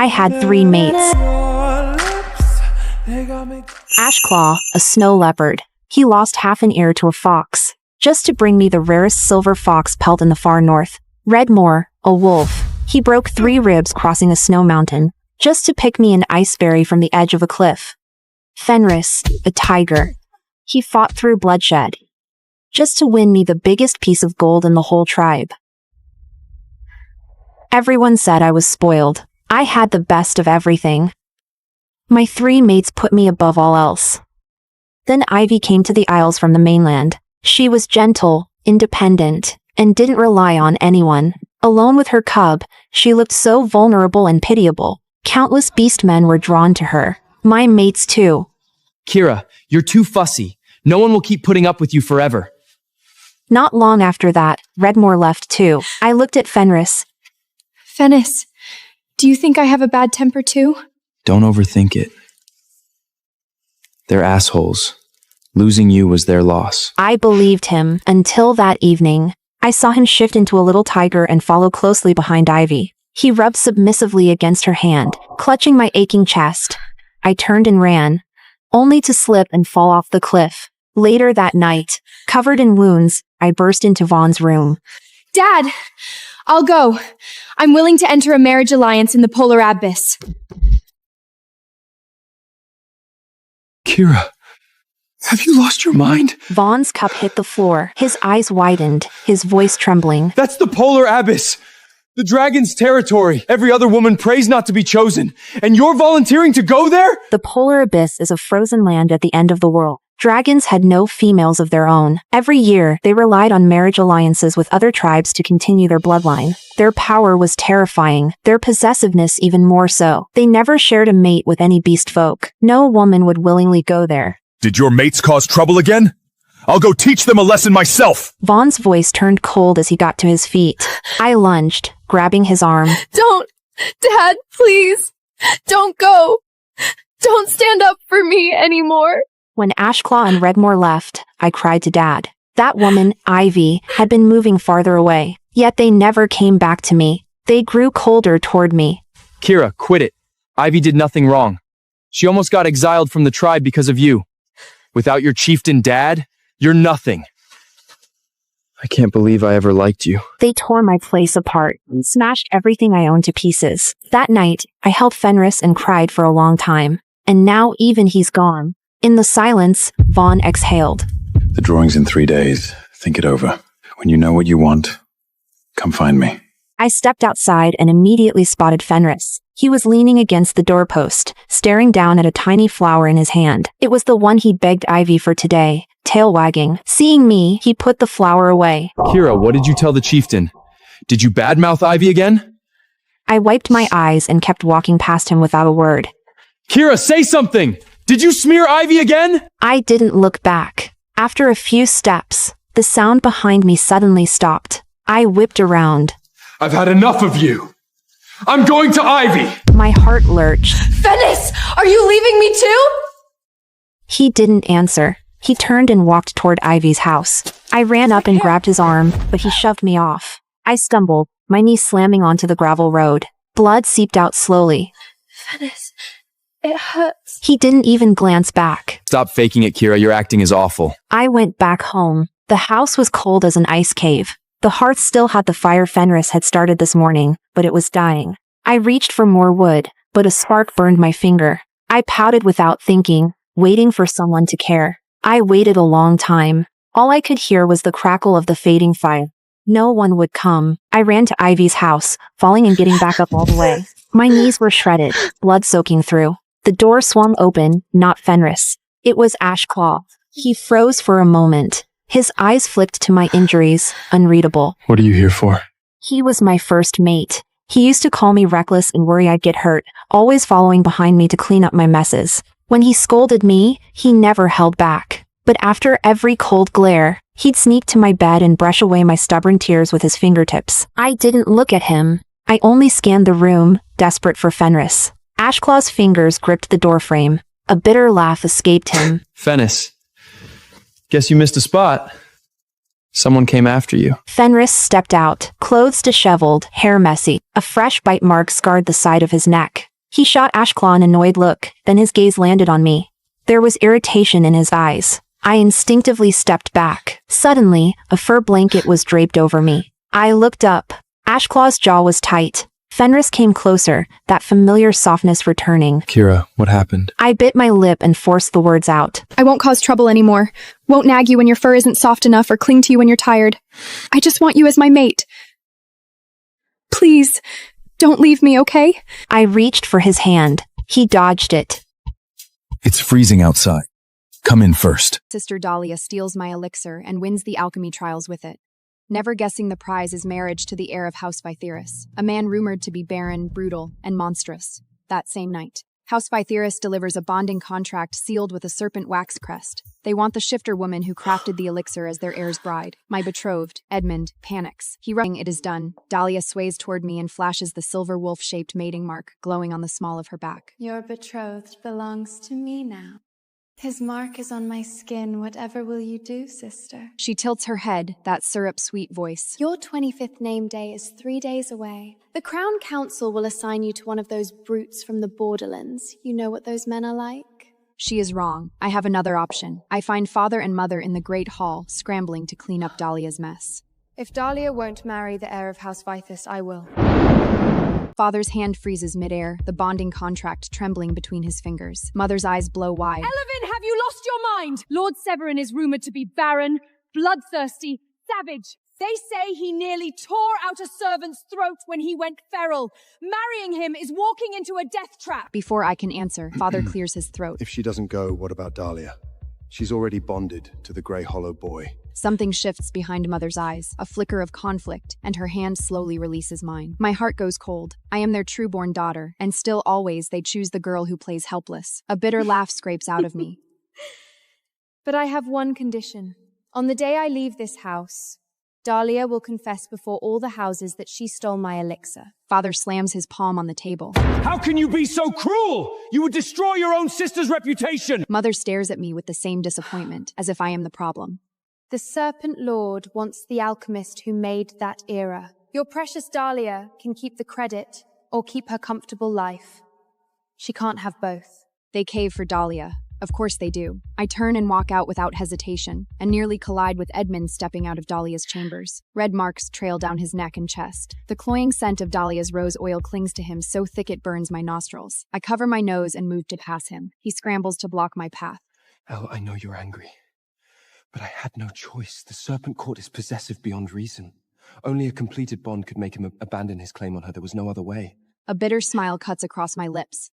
I had 3 mates. Ashclaw, a snow leopard. He lost half an ear to a fox, just to bring me the rarest silver fox pelt in the far north. Redmore, a wolf. He broke 3 ribs crossing a snow mountain, just to pick me an iceberry from the edge of a cliff. Fenris, a tiger. He fought through bloodshed, just to win me the biggest piece of gold in the whole tribe. Everyone said I was spoiled. I had the best of everything. My 3 mates put me above all else. Then Ivy came to the Isles from the mainland. She was gentle, independent, and didn't rely on anyone. Alone with her cub, she looked so vulnerable and pitiable. Countless beastmen were drawn to her. My mates too. Kira, you're too fussy. No one will keep putting up with you forever. Not long after that, Redmore left too. I looked at Fenris. Fenris, do you think I have a bad temper too? Don't overthink it. They're assholes. Losing you was their loss. I believed him until that evening. I saw him shift into a little tiger and follow closely behind Ivy. He rubbed submissively against her hand, clutching my aching chest. I turned and ran, only to slip and fall off the cliff. Later that night, covered in wounds, I burst into Vaughn's room. Dad, I'll go. I'm willing to enter a marriage alliance in the polar abyss. Kira, have you lost your mind? Vaughn's cup hit the floor. His eyes widened, his voice trembling. That's the polar abyss. The dragon's territory. Every other woman prays not to be chosen. And you're volunteering to go there? The polar abyss is a frozen land at the end of the world. Dragons had no females of their own. Every year, they relied on marriage alliances with other tribes to continue their bloodline. Their power was terrifying, their possessiveness even more so. They never shared a mate with any beast folk. No woman would willingly go there. Did your mates cause trouble again? I'll go teach them a lesson myself! Vaughn's voice turned cold as he got to his feet. I lunged, grabbing his arm. Don't! Dad, please! Don't go! Don't stand up for me anymore! When Ashclaw and Redmore left, I cried to Dad. That woman, Ivy, had been moving farther away, yet they never came back to me. They grew colder toward me. Kira, quit it. Ivy did nothing wrong. She almost got exiled from the tribe because of you. Without your chieftain dad, you're nothing. I can't believe I ever liked you. They tore my place apart and smashed everything I owned to pieces. That night, I held Fenris and cried for a long time. And now even he's gone. In the silence, Vaughn exhaled. The drawing's in 3 days. Think it over. When you know what you want, come find me. I stepped outside and immediately spotted Fenris. He was leaning against the doorpost, staring down at a tiny flower in his hand. It was the one he'd begged Ivy for today, tail wagging. Seeing me, he put the flower away. Kira, what did you tell the chieftain? Did you badmouth Ivy again? I wiped my eyes and kept walking past him without a word. Kira, say something! Did you smear Ivy again? I didn't look back. After a few steps, the sound behind me suddenly stopped. I whipped around. I've had enough of you! I'm going to Ivy! My heart lurched. Fenris, are you leaving me too? He didn't answer. He turned and walked toward Ivy's house. I ran up and grabbed his arm, but he shoved me off. I stumbled, my knee slamming onto the gravel road. Blood seeped out slowly. Fenris, it hurts. He didn't even glance back. Stop faking it, Kira. Your acting is awful. I went back home. The house was cold as an ice cave. The hearth still had the fire Fenris had started this morning, but it was dying. I reached for more wood, but a spark burned my finger. I pouted without thinking, waiting for someone to care. I waited a long time. All I could hear was the crackle of the fading fire. No one would come. I ran to Ivy's house, falling and getting back up all the way. My knees were shredded, blood soaking through. The door swung open, not Fenris. It was Ashclaw. He froze for a moment. His eyes flicked to my injuries, unreadable. What are you here for? He was my first mate. He used to call me reckless and worry I'd get hurt, always following behind me to clean up my messes. When he scolded me, he never held back. But after every cold glare, he'd sneak to my bed and brush away my stubborn tears with his fingertips. I didn't look at him. I only scanned the room, desperate for Fenris. Ashclaw's fingers gripped the doorframe. A bitter laugh escaped him. Fenris. Guess you missed a spot. Someone came after you. Fenris stepped out, clothes disheveled, hair messy. A fresh bite mark scarred the side of his neck. He shot Ashclaw an annoyed look, then his gaze landed on me. There was irritation in his eyes. I instinctively stepped back. Suddenly, a fur blanket was draped over me. I looked up. Ashclaw's jaw was tight. Fenris came closer, that familiar softness returning. Kira, what happened? I bit my lip and forced the words out. I won't cause trouble anymore. Won't nag you when your fur isn't soft enough or cling to you when you're tired. I just want you as my mate. Please, don't leave me, okay? I reached for his hand. He dodged it. It's freezing outside. Come in first. Sister Dahlia steals my elixir and wins the alchemy trials with it. Never guessing the prize is marriage to the heir of House Vytherus, a man rumored to be barren, brutal, and monstrous. That same night, House Vytherus delivers a bonding contract sealed with a serpent wax crest. They want the shifter woman who crafted the elixir as their heir's bride. My betrothed, Edmund, panics. He runs. It is done. Dahlia sways toward me and flashes the silver wolf-shaped mating mark glowing on the small of her back. Your betrothed belongs to me now. His mark is on my skin. Whatever will you do, sister? She tilts her head, that syrup-sweet voice. Your 25th name day is 3 days away. The Crown Council will assign you to one of those brutes from the borderlands. You know what those men are like? She is wrong. I have another option. I find father and mother in the Great Hall, scrambling to clean up Dahlia's mess. If Dahlia won't marry the heir of House Vythus, I will. Father's hand freezes midair, the bonding contract trembling between his fingers. Mother's eyes blow wide. Elevin, have you lost your mind? Lord Severin is rumored to be barren, bloodthirsty, savage. They say he nearly tore out a servant's throat when he went feral. Marrying him is walking into a death trap. Before I can answer, father clears his throat. If she doesn't go, what about Dahlia? She's already bonded to the Grey Hollow boy. Something shifts behind mother's eyes, a flicker of conflict, and her hand slowly releases mine. My heart goes cold. I am their true-born daughter, and still always they choose the girl who plays helpless. A bitter laugh scrapes out of me. But I have one condition. On the day I leave this house, Dahlia will confess before all the houses that she stole my elixir. Father slams his palm on the table. How can you be so cruel? You would destroy your own sister's reputation. Mother stares at me with the same disappointment, as if I am the problem. The Serpent Lord wants the alchemist who made that era. Your precious Dahlia can keep the credit or keep her comfortable life. She can't have both. They cave for Dahlia. Of course they do. I turn and walk out without hesitation, and nearly collide with Edmund stepping out of Dahlia's chambers. Red marks trail down his neck and chest. The cloying scent of Dahlia's rose oil clings to him so thick it burns my nostrils. I cover my nose and move to pass him. He scrambles to block my path. Elle, I know you're angry. But I had no choice. The Serpent Court is possessive beyond reason. Only a completed bond could make him abandon his claim on her. There was no other way. A bitter smile cuts across my lips.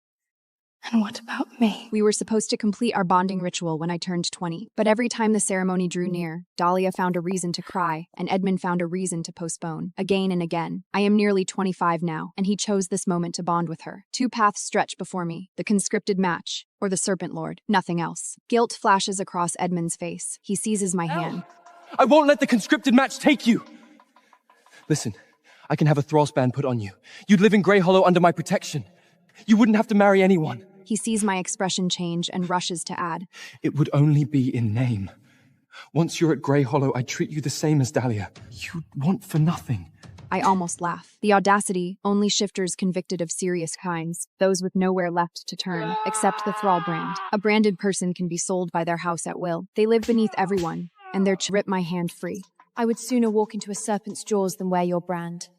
And what about me? We were supposed to complete our bonding ritual when I turned 20, but every time the ceremony drew near, Dahlia found a reason to cry, and Edmund found a reason to postpone, again and again. I am nearly 25 now, and he chose this moment to bond with her. Two paths stretch before me, the conscripted match, or the Serpent Lord, nothing else. Guilt flashes across Edmund's face. He seizes my hand. I won't let the conscripted match take you! Listen, I can have a thrall's band put on you. You'd live in Grey Hollow under my protection. You wouldn't have to marry anyone. He sees my expression change and rushes to add. It would only be in name. Once you're at Grey Hollow, I'd treat you the same as Dahlia. You'd want for nothing. I almost laugh. The audacity, only shifters convicted of serious crimes, those with nowhere left to turn, except the thrall brand. A branded person can be sold by their house at will. They live beneath everyone, and they're to rip my hand free. I would sooner walk into a serpent's jaws than wear your brand.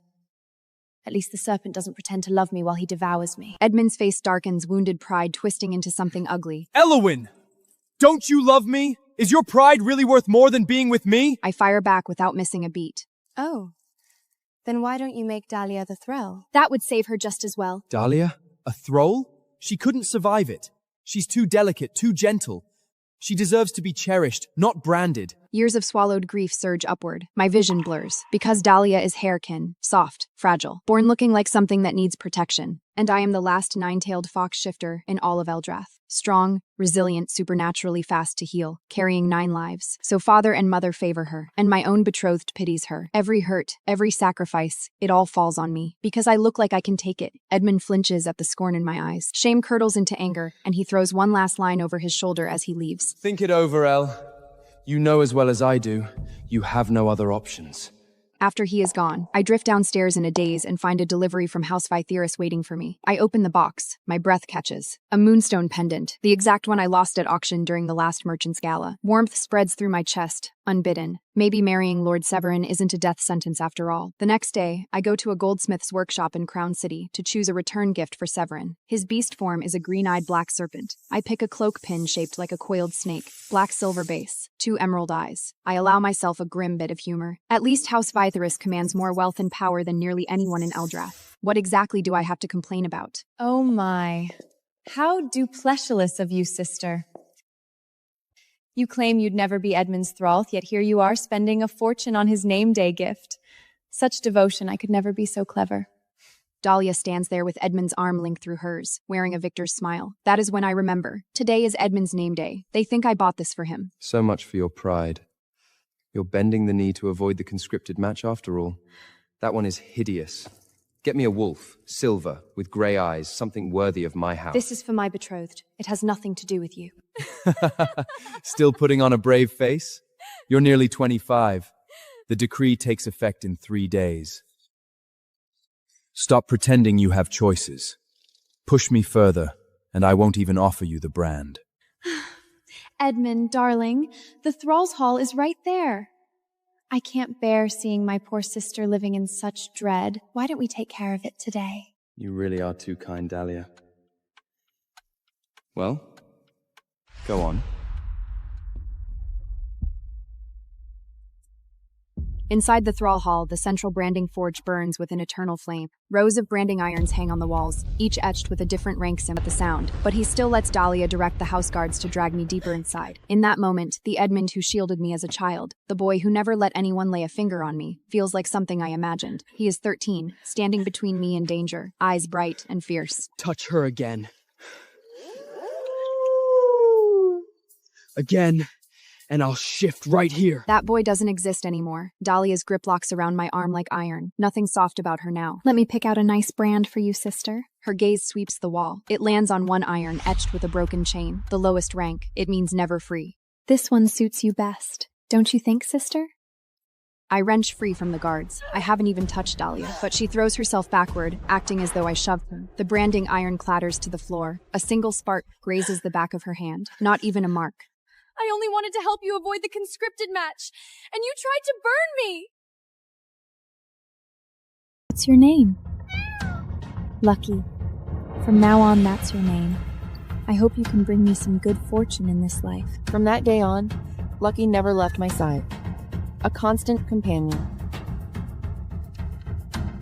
At least the serpent doesn't pretend to love me while he devours me. Edmund's face darkens, wounded pride twisting into something ugly. Elowin! Don't you love me? Is your pride really worth more than being with me? I fire back without missing a beat. Oh. Then why don't you make Dahlia the thrall? That would save her just as well. Dahlia? A thrall? She couldn't survive it. She's too delicate, too gentle. She deserves to be cherished, not branded. Years of swallowed grief surge upward. My vision blurs. Because Dahlia is hairkin, soft, fragile, born looking like something that needs protection. And I am the last nine-tailed fox shifter in all of Eldrath. Strong, resilient, supernaturally fast to heal, carrying 9 lives. So father and mother favor her, and my own betrothed pities her. Every hurt, every sacrifice, it all falls on me. Because I look like I can take it. Edmund flinches at the scorn in my eyes. Shame curdles into anger, and he throws one last line over his shoulder as he leaves. Think it over, Elle. You know as well as I do, you have no other options. After he is gone, I drift downstairs in a daze and find a delivery from House Vytheris waiting for me. I open the box. My breath catches. A moonstone pendant, the exact one I lost at auction during the last merchant's gala. Warmth spreads through my chest, unbidden. Maybe marrying Lord Severin isn't a death sentence after all. The next day, I go to a goldsmith's workshop in Crown City to choose a return gift for Severin. His beast form is a green-eyed black serpent. I pick a cloak pin shaped like a coiled snake, black silver base, 2 emerald eyes. I allow myself a grim bit of humor. At least House Vytheris commands more wealth and power than nearly anyone in Eldrath. What exactly do I have to complain about? Oh my. How duplectious of you, sister. You claim you'd never be Edmund's thrall, yet here you are spending a fortune on his name day gift. Such devotion, I could never be so clever. Dahlia stands there with Edmund's arm linked through hers, wearing a victor's smile. That is when I remember. Today is Edmund's name day. They think I bought this for him. So much for your pride. You're bending the knee to avoid the conscripted match after all. That one is hideous. Get me a wolf, silver, with grey eyes, something worthy of my house. This is for my betrothed. It has nothing to do with you. Still putting on a brave face? You're nearly 25. The decree takes effect in 3 days. Stop pretending you have choices. Push me further, and I won't even offer you the brand. Edmund, darling, the Thrall's Hall is right there. I can't bear seeing my poor sister living in such dread. Why don't we take care of it today? You really are too kind, Dahlia. Well, go on. Inside the Thrall Hall, the central branding forge burns with an eternal flame. Rows of branding irons hang on the walls, each etched with a different rank symbol at the sound, but he still lets Dahlia direct the house guards to drag me deeper inside. In that moment, the Edmund who shielded me as a child, the boy who never let anyone lay a finger on me, feels like something I imagined. He is 13, standing between me and danger, eyes bright and fierce. Touch her again. Again. And I'll shift right here. That boy doesn't exist anymore. Dahlia's grip locks around my arm like iron. Nothing soft about her now. Let me pick out a nice brand for you, sister. Her gaze sweeps the wall. It lands on one iron etched with a broken chain. The lowest rank. It means never free. This one suits you best. Don't you think, sister? I wrench free from the guards. I haven't even touched Dahlia, but she throws herself backward, acting as though I shoved her. The branding iron clatters to the floor. A single spark grazes the back of her hand. Not even a mark. I only wanted to help you avoid the conscripted match, and you tried to burn me! What's your name? Lucky. From now on, that's your name. I hope you can bring me some good fortune in this life. From that day on, Lucky never left my side. A constant companion.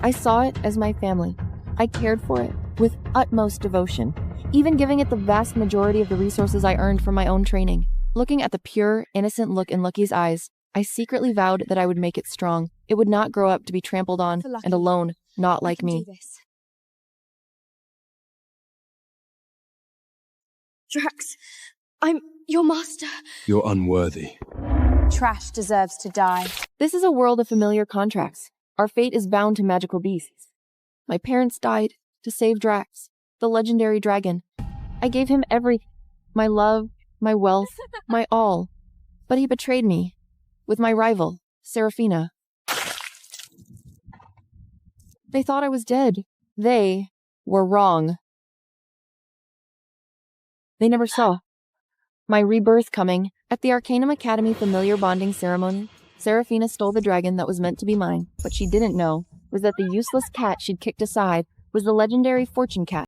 I saw it as my family. I cared for it with utmost devotion, even giving it the vast majority of the resources I earned from my own training. Looking at the pure, innocent look in Lucky's eyes, I secretly vowed that I would make it strong. It would not grow up to be trampled on and alone, not like me. Drax, I'm your master. You're unworthy. Trash deserves to die. This is a world of familiar contracts. Our fate is bound to magical beasts. My parents died to save Drax, the legendary dragon. I gave him everything. My love, my wealth, my all. But he betrayed me. With my rival, Seraphina. They thought I was dead. They were wrong. They never saw my rebirth coming. At the Arcanum Academy familiar bonding ceremony, Seraphina stole the dragon that was meant to be mine. What she didn't know was that the useless cat she'd kicked aside was the legendary fortune cat.